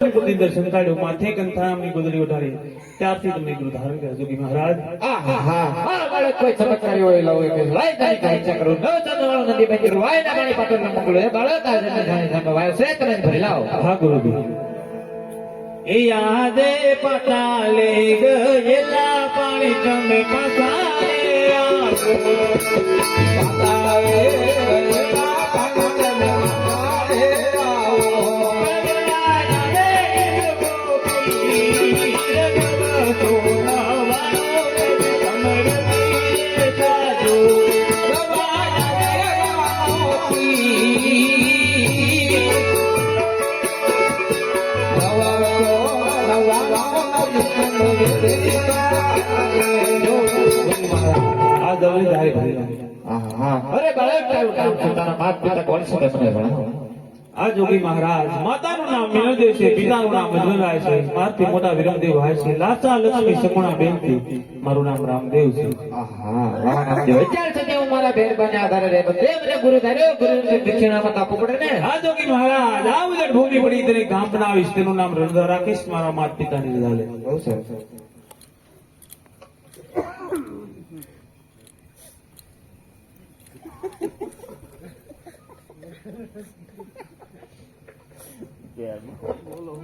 દર્શન કાઢ્યો માથે કંથામની ગોદડી ઉઠાડી ત્યારથી તમે ગુરુ ધારણ કર્યા જોગી મહારાજ બાળક કોઈ ચમત્કારી હોય લાવો કે લાઈ તારી કાઈ ચક્રો ન ચંદ્રવાળો નદી બેઠી વાય ના પાણી પાટણ ન મોકલો એ બાળક આ જને જાણે સામે વાય છે તને ભરી લાવો હા ગુરુજી એ યાદે પટાલે ગયેલા પાણી તમે પાસારે આવો પાતાએ ગયેલા પાણી તમે પાસારે આવો આ જોગી મહારાજ માતાનું નામ મિનોદેવ છે પિતાનું નામ મજવરાય છે મારથી મોટા વિરમદેવ ભાઈ છે લાચા લક્ષ્મી સગુણા બેનથી મારું નામ રામદેવ છે વિચાર છે કે હું મારા બેન બને આધારે રે બધે મને ગુરુ ધાર્યો ગુરુ દક્ષિણામાં આપવું પડે ને આ જોગી મહારાજ આ ઉજળ ભૂમિ પડી તેને ગામ બનાવીશ તેનું નામ રણધર રાખીશ મારા માતા પિતાની રજા લે બહુ સરસ બોલો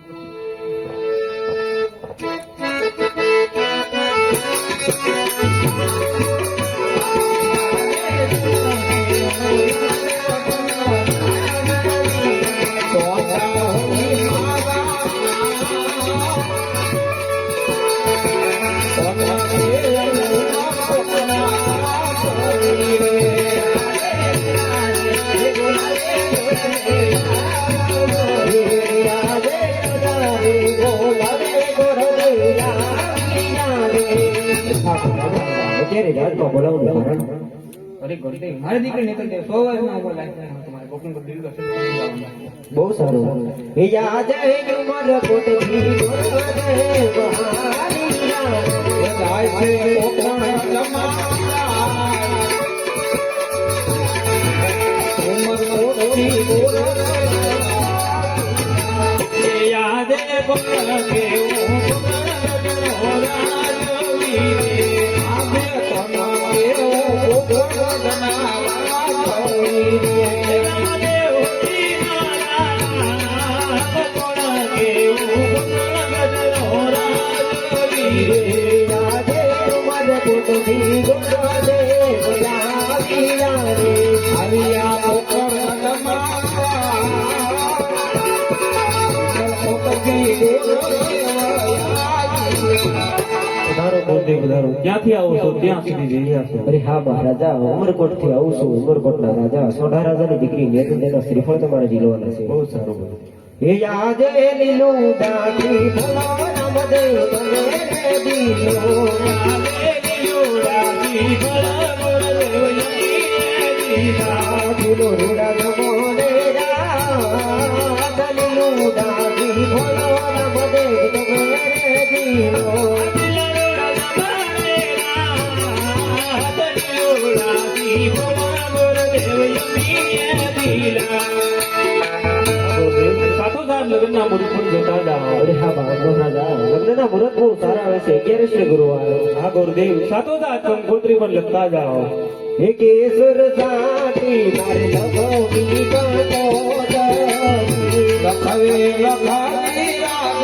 બહુ સારું યાદ ઉમર કોટથી યાદ ક્યાંથી આવો છો ત્યાં સુધી જઈ રહ્યા છો અરે હા મહારાજા ઉમરકોટ થી આવું છું ઉમરકોટ ના રાજા સોઢા રાજા ની દીકરી નેતૃત્વનો શ્રીફળ તમારે જીલવાના છે બહુ સારું એ યાદ લીલું ડાકી ભલાના બધે તમે દીલો દીલો રૂડા નમોને રાત લીલું ડાકી ભલાના બધે તમે દીલો લગ્નના મુહૂર્ત પણ જોતા જાઓ અરે હા બાબા રાજા લગ્નના મુહૂર્ત બહુ સારા આવે છે 11 ગુરુવાર હા ગુરુદેવ સાથોસાથ કંકોત્રી પણ લખતા જાઓ હે કેસર સાટી મારે લખો મી કંકોત્રી લખાવે લખા